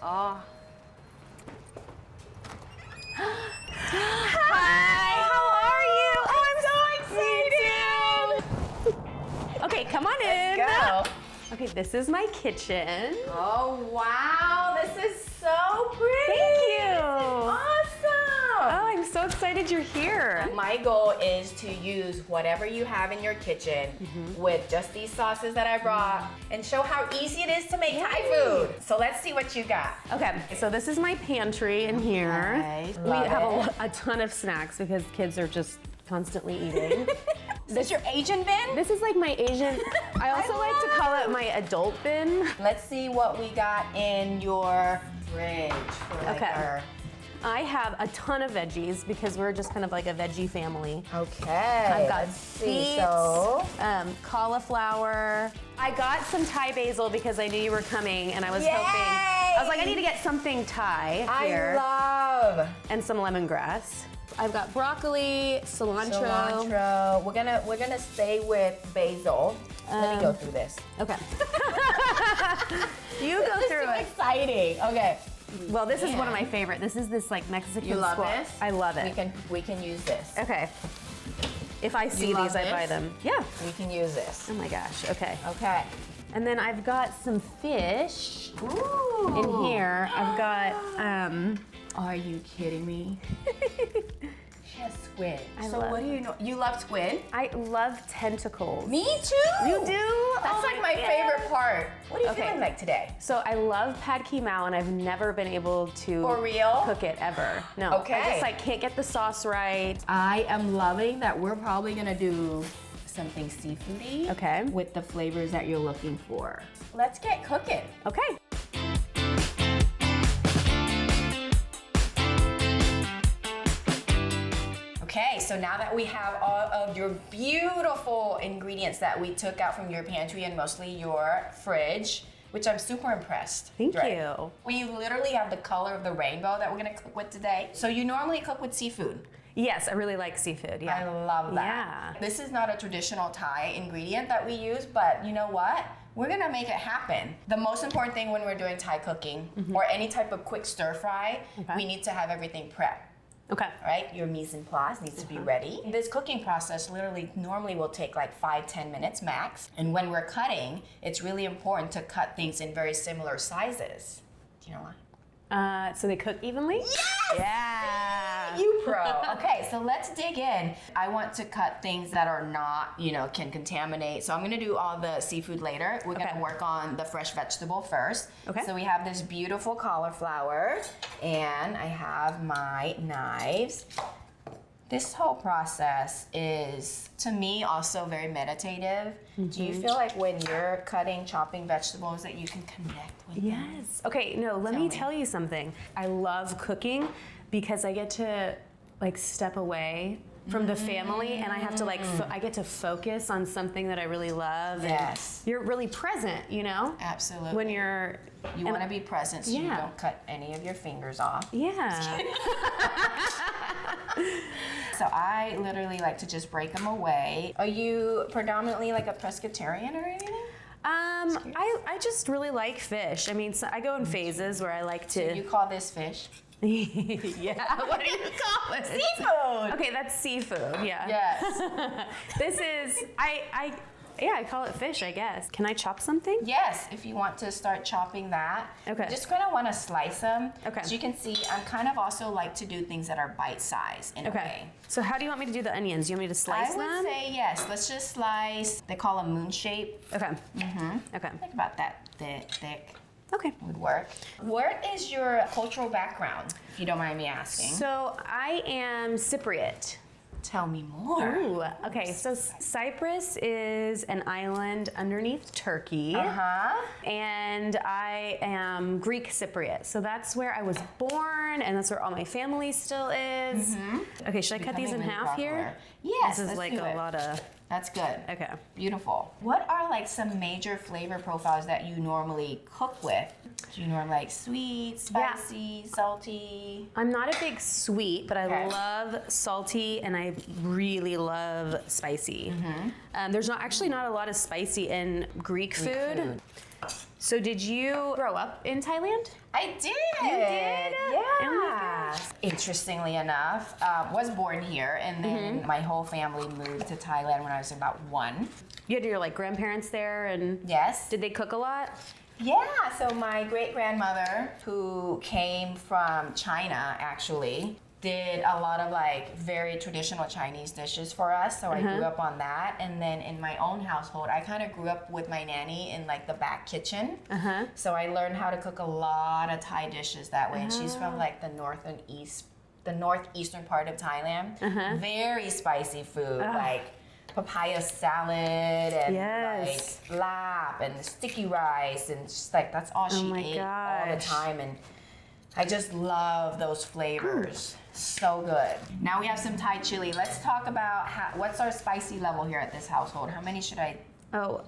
Oh. Hi, how are you? Oh, I'm so excited. Okay, come on in. Let's go. Okay, this is my kitchen. Oh, wow. This is so pretty. Thank you. Awesome. Oh, I'm so excited you're here. My goal is to use whatever you have in your kitchen with just these sauces that I brought and show how easy it is to make Thai food. So let's see what you got. Okay, so this is my pantry in here. Nice. We Love have it. a ton of snacks because kids are just constantly eating. Is this your Asian bin? This is like my Asian, I also like to call it my adult bin. Let's see what we got in your fridge for like Okay. our... I have a ton of veggies because we're just kind of like a veggie family. Okay, I've got let's see. beets, So, cauliflower. I got some Thai basil because I knew you were coming and I was Yay! hoping, I was like, I need to get something Thai here. I love And some lemongrass. I've got broccoli, cilantro. We're gonna stay with basil. Let me go through this. Okay. You go through This it. is exciting. Okay. Well, this is one of my favorite. This is this like Mexican You love squash. this? I love it. We can use this. Okay. If I see love these, I buy this? them. Yeah. We can use this. Oh my gosh. Okay. Okay. And then I've got some fish Ooh. in here. I've got Are you kidding me? She has squid. So love what do you know? You love squid? I love tentacles. Me too. You do? That's Oh like my God. favorite part. What are you Okay. feeling like today? So I love pad ki mao, and I've never been able to For real? cook it ever. No. Okay. I just like can't get the sauce right. I am loving that we're probably gonna do something seafoody. Okay. With the flavors that you're looking for. Let's get cooking. Okay. Okay, so now that we have all of your beautiful ingredients that we took out from your pantry and mostly your fridge, which I'm super impressed. Thank Dre. you. We literally have the color of the rainbow that we're gonna cook with today. So you normally cook with seafood. Yes, I really like seafood. Yeah. I love that. Yeah. This is not a traditional Thai ingredient that we use, but you know what? We're gonna make it happen. The most important thing when we're doing Thai cooking or any type of quick stir fry, Okay. we need to have everything prepped. Okay. Right? Your mise en place needs to be ready. This cooking process literally normally will take like 5-10 minutes max. And when we're cutting, it's really important to cut things in very similar sizes. Do you know why? So they cook evenly? Yes! Yeah. You pro. Okay, so let's dig in. I want to cut things that are not, can contaminate. So I'm gonna do all the seafood later. We're gonna work on the fresh vegetable first. Okay. So we have this beautiful cauliflower, and I have my knives. This whole process is, to me, also very meditative. Do you feel like when you're chopping vegetables that you can connect with them? Yes. Okay, no, let me tell you something. I love cooking because I get to like step away from the family and I have to like, I get to focus on something that I really love. Yes. And you're really present, Absolutely. when you're... You want to be present so you Yeah. don't cut any of your fingers off. Yeah. So I literally like to just break them away. Are you predominantly like a pescatarian or anything? I just really like fish. I mean, so I go in phases where I like to... You call this fish? Yeah. What do you call it? Seafood! Okay, that's seafood, yeah. Yes. This is, I call it fish, I guess. Can I chop something? Yes, if you want to start chopping that. Okay. You just kind of want to slice them. Okay. So you can see, I'm kind of also like to do things that are bite-sized in a way. So how do you want me to do the onions? You want me to slice them? I would say yes. Let's just slice. They call them moon shape. Okay. Okay. Think about that thick. Okay. Would work. What is your cultural background, if you don't mind me asking? So I am Cypriot. Tell me more. Ooh, okay, so Cyprus is an island underneath Turkey. And I am Greek Cypriot. So that's where I was born and that's where all my family still is. Okay, should I cut these in Becoming half really here? popular. Yes, This is let's like do a it. lot of... That's good. Okay. Beautiful. What are like some major flavor profiles that you normally cook with? Do you normally like sweet, spicy, salty? I'm not a big sweet, but I Okay. love salty and I really love spicy. There's not a lot of spicy in Greek food. So did you grow up in Thailand? I did. You did? Yeah. Oh my gosh. Interestingly enough, was born here, and then my whole family moved to Thailand when I was about 1. You had your like grandparents there, and Yes. did they cook a lot? Yeah, so my great-grandmother, who came from China, actually, did a lot of like very traditional Chinese dishes for us. So I grew up on that. And then in my own household, I kind of grew up with my nanny in like the back kitchen. So I learned how to cook a lot of Thai dishes that way. And she's from like the northeastern part of Thailand. Very spicy food, like papaya salad and like lap and sticky rice, and just like that's all she ate all the time. And I just love those flavors. So good. Now we have some Thai chili. Let's talk about what's our spicy level here at this household. How many should I? Oh,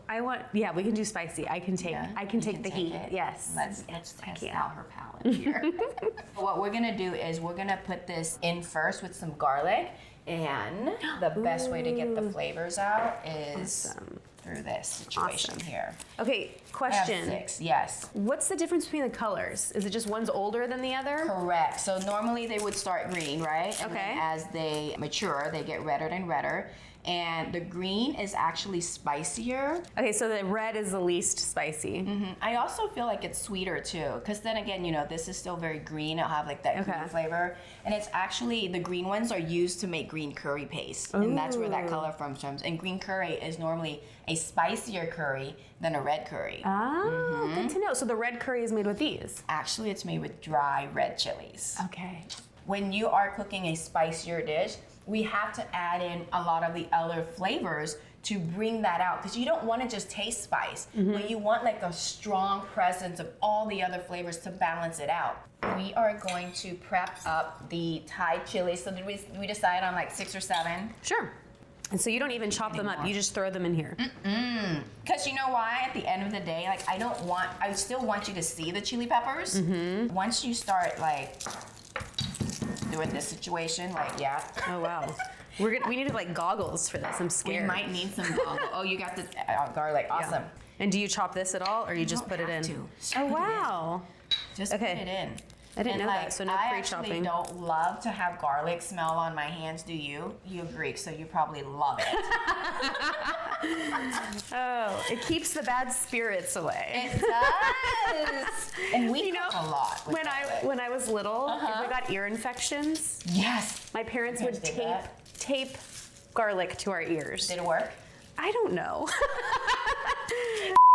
yeah, we can do spicy. I can take the heat. Yes. Let's test out her palate here. What we're gonna do is we're gonna put this in first with some garlic, and the best way to get the flavors out is through this situation here. Okay, I question. have 6, yes. What's the difference between the colors? Is it just one's older than the other? Correct. So normally they would start green, right? And Okay. then as they mature, they get redder and redder. And the green is actually spicier. Okay, so the red is the least spicy. I also feel like it's sweeter too, because then again, you know, this is still very green. It'll have like that green flavor. And it's actually, the green ones are used to make green curry paste. And that's where that color comes from. And green curry is normally a spicier curry than a red curry. Oh, good to know. So the red curry is made with these? Actually, it's made with dry red chilies. Okay. When you are cooking a spicier dish, we have to add in a lot of the other flavors to bring that out, because you don't want to just taste spice, but you want like a strong presence of all the other flavors to balance it out. We are going to prep up the Thai chili. So did we decide on like 6 or 7? Sure. And so you don't even chop them up, you just throw them in here. Because you know why? At the end of the day, like I still want you to see the chili peppers. Once you start like doing this situation, like Oh wow. We need like goggles for this. I'm scared. we might need some goggles. Oh, you got the garlic. Awesome. And do you chop this at all, or you just put it in? Oh wow. Just put it in. I didn't know that, so no pre-chopping. I actually don't love to have garlic smell on my hands, do you? You're Greek, so you probably love it. Oh, it keeps the bad spirits away. It does. And we cook a lot with when I was little, if we got ear infections, yes, my parents would tape garlic to our ears. Did it work? I don't know.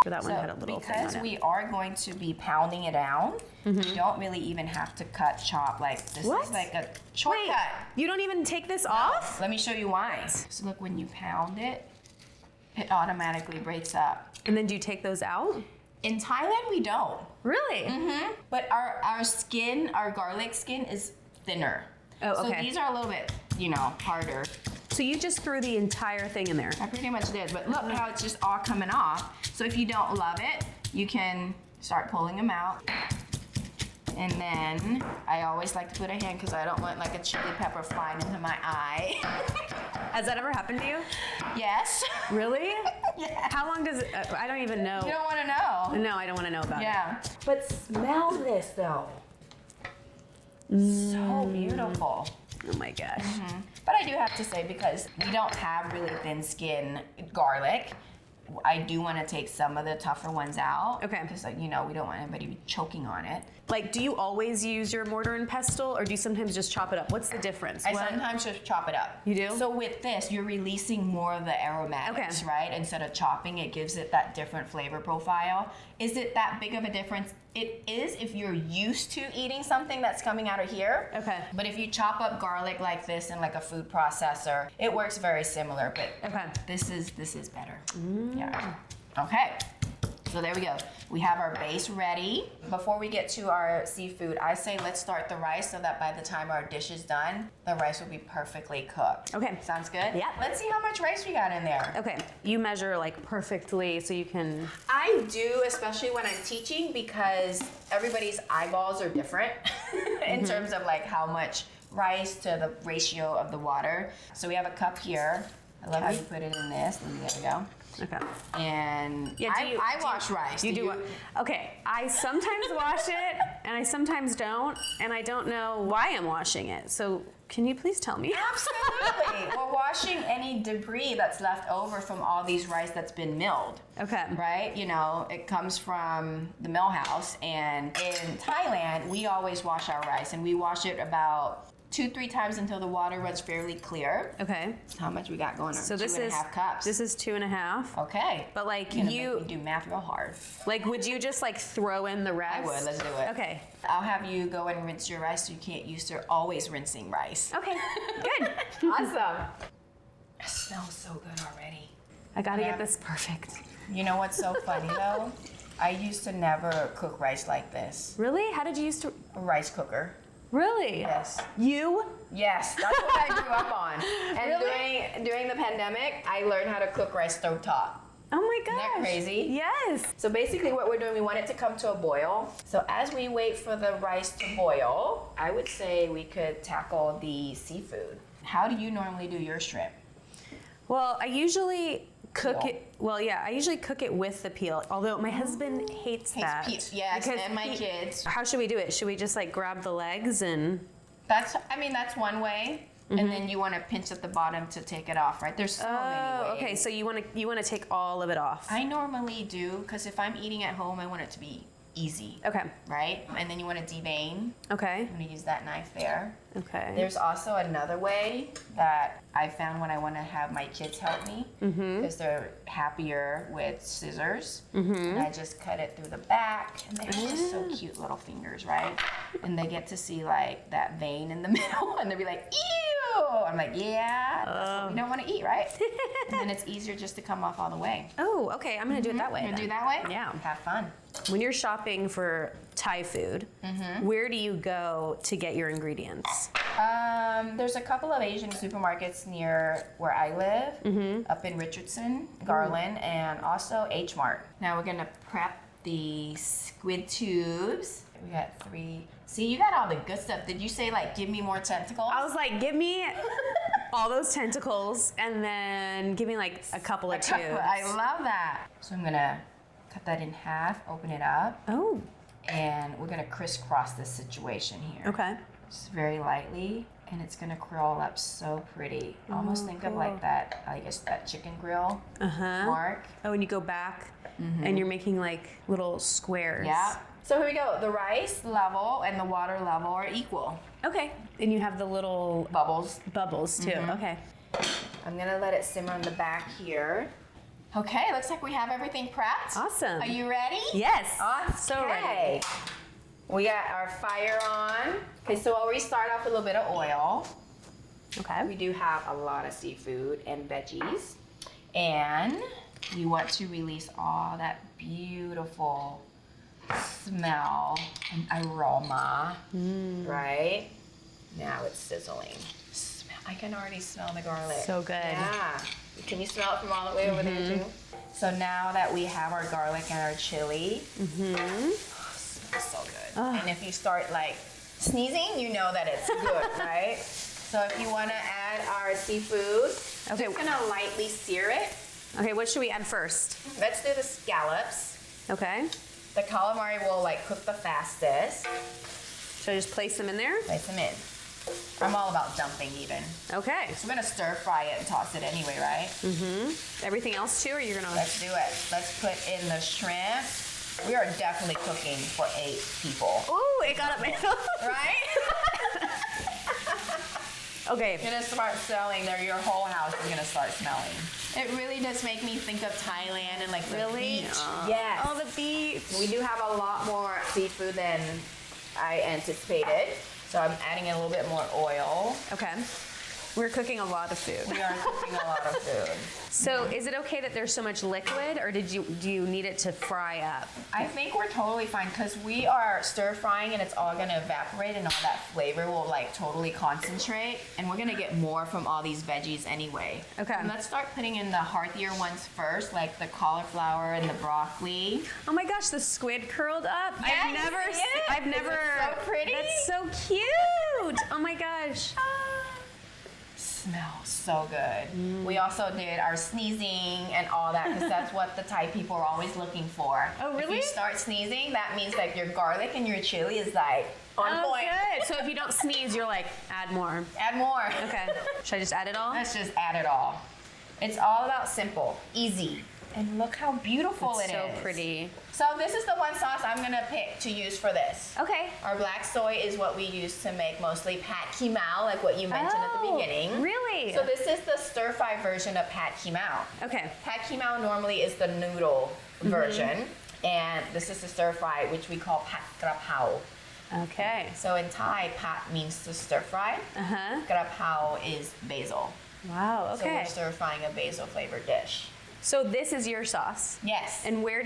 That one had a little thing on it. Because we are going to be pounding it down, you don't really even have to chop. Like this is like a shortcut. Wait, you don't even take this off? Let me show you why. So look, when you pound it, it automatically breaks up. And then do you take those out? In Thailand, we don't. Really? But our skin, our garlic skin is thinner. Oh, okay. So these are a little bit, harder. So you just threw the entire thing in there? I pretty much did, but look how it's just all coming off. So if you don't love it, you can start pulling them out. And then I always like to put a hand, because I don't want like a chili pepper flying into my eye. Has that ever happened to you? Yes. Really? Yeah. How long does it, I don't even know. You don't want to know. No, I don't want to know about it. Yeah. But smell this though. So beautiful. Oh my gosh. But I do have to say, because we don't have really thin skin garlic, I do want to take some of the tougher ones out. Okay. Because, we don't want anybody to be choking on it. Like, do you always use your mortar and pestle, or do you sometimes just chop it up? What's the difference? I sometimes just chop it up. You do? So with this, you're releasing more of the aromatics, right? Instead of chopping, it gives it that different flavor profile. Is it that big of a difference? It is if you're used to eating something that's coming out of here. Okay. But if you chop up garlic like this in like a food processor, it works very similar. But this is better. Yeah. Okay. So there we go. We have our base ready. Before we get to our seafood, I say let's start the rice, so that by the time our dish is done, the rice will be perfectly cooked. Okay. Sounds good? Yeah. Let's see how much rice we got in there. Okay. You measure like perfectly so you can... I do, especially when I'm teaching, because everybody's eyeballs are different in terms of like how much rice to the ratio of the water. So we have a cup here I love how you put it in this. There we go. Okay. And I wash rice. You do. Okay. I sometimes wash it, and I sometimes don't, and I don't know why I'm washing it. So can you please tell me? Absolutely. We're washing any debris that's left over from all these rice that's been milled. Okay. Right? You know, it comes from the mill house, and in Thailand, we always wash our rice, and we wash it about 2-3 times until the water runs fairly clear. Okay. How much we got going on? So this 2.5 cups. This is 2.5. Okay. But like Make me do math real hard. like, would you just like throw in the rest? I would. Let's do it. Okay. I'll have you go and rinse your rice so you can't use to always rinsing rice. Okay. Good. Awesome. It smells so good already. I gotta get this perfect. You know what's so funny though? I used to never cook rice like this. Really? How did you used to? A rice cooker. Really? Yes. You? Yes, that's what I grew up on. And Really? during the pandemic, I learned how to cook rice stovetop. Oh my gosh. Isn't that crazy? Yes. So basically what we're doing, we want it to come to a boil. So as we wait for the rice to boil, I would say we could tackle the seafood. How do you normally do your shrimp? Well, I usually cook Peel. it. Well, yeah, I usually cook it with the peel. Although my husband hates that. Yes, because and my kids. How should we do it? Should we just like grab the legs and? That's one way. And then you want to pinch at the bottom to take it off, right? There's so many ways. Okay. So you want to take all of it off. I normally do, because if I'm eating at home, I want it to be easy. Okay. Right? And then you want to devein. Okay. I'm going to use that knife there. Okay. There's also another way that I found when I want to have my kids help me, because they're happier with scissors. And I just cut it through the back, and they're just so cute little fingers, right? And they get to see like that vein in the middle, and they'll be like, ew! I'm like, yeah, that's what we don't want to eat, right? And then it's easier just to come off all the way. Oh, okay. I'm gonna do it that way. You then. do that way? Yeah. Have fun. When you're shopping for Thai food, where do you go to get your ingredients? There's a couple of Asian supermarkets near where I live, up in Richardson, Garland, and also H Mart. Now we're gonna prep the squid tubes. We got 3. See, you got all the good stuff. Did you say like, give me more tentacles? I was like, give me all those tentacles and then give me like a couple of tubes. I love that. So I'm gonna cut that in half, open it up, Oh, and we're gonna crisscross this situation here. okay. Just very lightly, and it's gonna curl up so pretty. Almost think of like that, I guess that chicken grill mark. Oh, and you go back and you're making like little squares. Yeah. So here we go. The rice level and the water level are equal. Okay. And you have the little Bubbles. too. Okay. I'm gonna let it simmer on the back here. Okay, looks like we have everything prepped. Awesome. Are you ready? Yes. Awesome. So ready. We got our fire on. Okay, so I'll start off with a little bit of oil. Okay. We do have a lot of seafood and veggies. And you want to release all that beautiful smell and aroma, right? Now it's sizzling. I can already smell the garlic. So good. Yeah. Can you smell it from all the way over there too? So now that we have our garlic and our chili, it smells so good. And if you start like sneezing, you know that it's good, right? So if you want to add our seafood, Okay. just gonna lightly sear it. Okay, what should we add first? Let's do the scallops. Okay. The calamari will like cook the fastest. Should I just place them in there? Place them in. I'm all about dumping even. Okay. So we're gonna stir fry it and toss it anyway, right? Everything else too, or you're gonna? Let's do it. Let's put in the shrimp. We are definitely cooking for 8 people. Ooh, it got up my nose. Right? Okay. You're gonna start smelling there. Your whole house is gonna start smelling. It really does make me think of Thailand and like the beach. Yes. Oh, the beach. We do have a lot more seafood than I anticipated. So I'm adding a little bit more oil. Okay. We're cooking a lot of food. We are cooking a lot of food. So is it okay that there's so much liquid, or do you need it to fry up? I think we're totally fine because we are stir frying and it's all gonna evaporate and all that flavor will like totally concentrate, and we're gonna get more from all these veggies anyway. Okay. And let's start putting in the heartier ones first, like the cauliflower and the broccoli. Oh my gosh, the squid curled up. Yeah, you see it? I've never. Isn't it so pretty? That's so cute. Oh my gosh. smells so good. We also did our sneezing and all that because that's what the Thai people are always looking for. Oh, really? If you start sneezing, that means like your garlic and your chili is like on point. Good. So if you don't sneeze, you're like, add more. Add more. Okay. Should I just add it all? Let's just add it all. It's all about simple, easy. And look how beautiful it is. So pretty. So this is the one sauce I'm gonna pick to use for this. Okay. Our black soy is what we use to make mostly pad ki mao, like what you mentioned at the beginning. Really? So this is the stir-fry version of pad ki mao. Okay. Pad ki mao normally is the noodle version, and this is the stir-fry, which we call pad gra pao. Okay. So in Thai, pad means to stir-fry. Gra pao is basil. Wow, So okay. we're stir-frying a basil-flavored dish. So this is your sauce. Yes. And where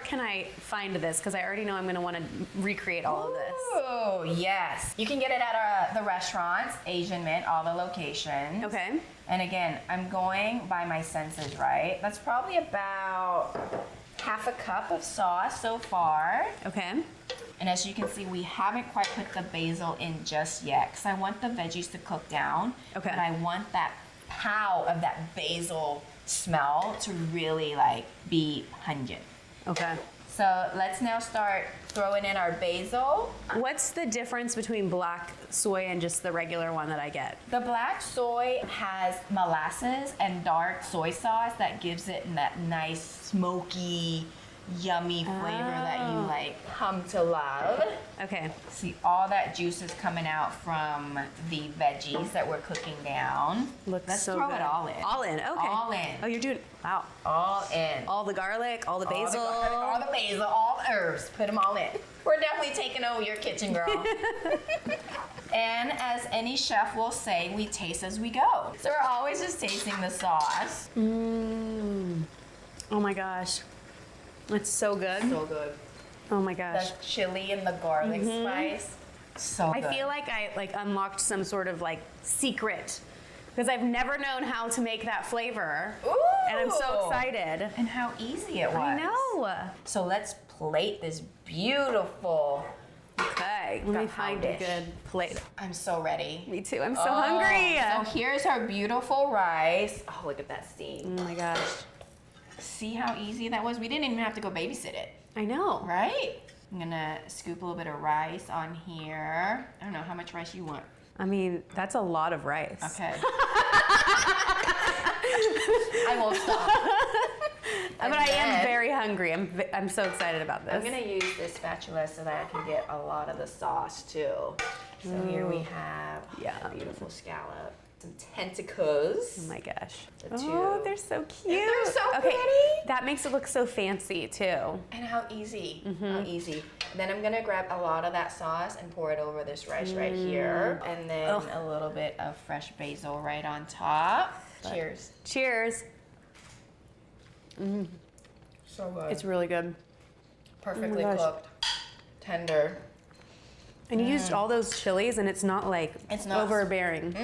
can I find this? Because I already know I'm going to want to recreate all of this. Oh, yes. You can get it at the restaurants, Asian Mint, all the locations. Okay. And again, I'm going by my senses, right? That's probably about half a cup of sauce so far. Okay. And as you can see, we haven't quite put the basil in just yet because I want the veggies to cook down. Okay. But I want that pow of that basil smell to really like be pungent. Okay. So let's now start throwing in our basil. What's the difference between black soy and just the regular one that I get? The black soy has molasses and dark soy sauce that gives it that nice smoky, yummy flavor that you like come to love. Okay. See all that juice is coming out from the veggies that we're cooking down. Looks Let's so throw good. it all in. All in. Okay. All in. Oh, you're doing. Wow. All in. All the garlic, all the basil. All the basil, all the herbs. Put them all in. We're definitely taking over your kitchen, girl. And as any chef will say, we taste as we go. So we're always just tasting the sauce. Oh my gosh. It's so good. So good. Oh my gosh. The chili and the garlic spice. So good. I feel like I unlocked some sort of secret because I've never known how to make that flavor. Ooh. And I'm so excited. And how easy it was. I know. So let's plate this beautiful. Okay, let me Got find a dish. good plate. I'm so ready. Me too. I'm so hungry. So here's our beautiful rice. Oh, look at that steam. Oh my gosh. See how easy that was? We didn't even have to go babysit it, I know. right? I'm gonna scoop a little bit of rice on here. I don't know how much rice you want. I mean, that's a lot of rice. Okay. I won't stop. But I am very hungry. I'm so excited about this. I'm gonna use this spatula so that I can get a lot of the sauce too. So here we have a beautiful scallop, some tentacles. Oh my gosh. The two. Oh, they're so cute. They're so okay. pretty. That makes it look so fancy too. And how easy, how easy. And then I'm gonna grab a lot of that sauce and pour it over this rice right here. And then a little bit of fresh basil right on top. Cheers. Cheers. So good. It's really good. Perfectly gosh. cooked, tender. And you used all those chilies, and it's not It's not- overbearing.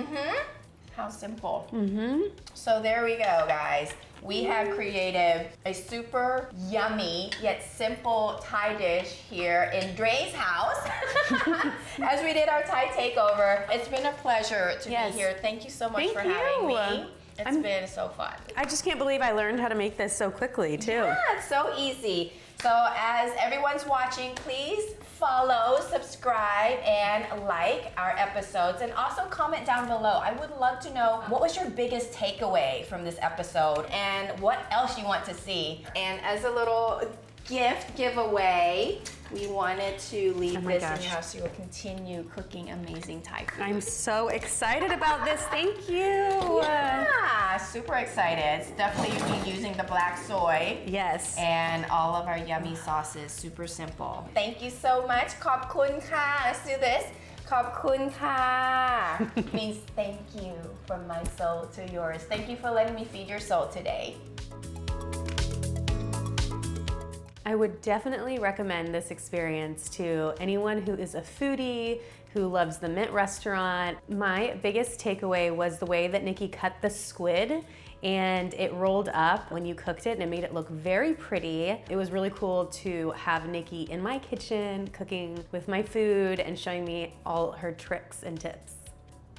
How simple. So there we go, guys. We have created a super yummy yet simple Thai dish here in Dre's house. As we did our Thai takeover, it's been a pleasure to be here. Thank you so much Thank for having you. me. It's been so fun. I just can't believe I learned how to make this so quickly, too. Yeah, it's so easy. So as everyone's watching, please follow, subscribe, and like our episodes. And also comment down below. I would love to know what was your biggest takeaway from this episode and what else you want to see. And as a little gift giveaway, we wanted to leave this in your house so you will continue cooking amazing Thai food. I'm so excited about this. Thank you. Yeah, super excited. It's definitely be using the black soy. Yes. And all of our yummy sauces, super simple. Thank you so much. ขอบคุณค่ะ. Let's do this. ขอบคุณค่ะ means thank you from my soul to yours. Thank you for letting me feed your soul today. I would definitely recommend this experience to anyone who is a foodie, who loves the Mint restaurant. My biggest takeaway was the way that Nikky cut the squid, and it rolled up when you cooked it and it made it look very pretty. It was really cool to have Nikky in my kitchen cooking with my food and showing me all her tricks and tips.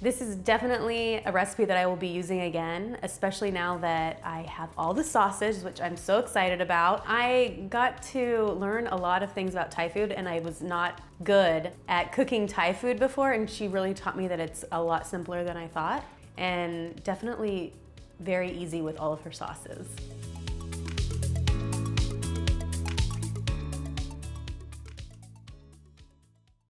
This is definitely a recipe that I will be using again, especially now that I have all the sauces, which I'm so excited about. I got to learn a lot of things about Thai food, and I was not good at cooking Thai food before, and she really taught me that it's a lot simpler than I thought, and definitely very easy with all of her sauces.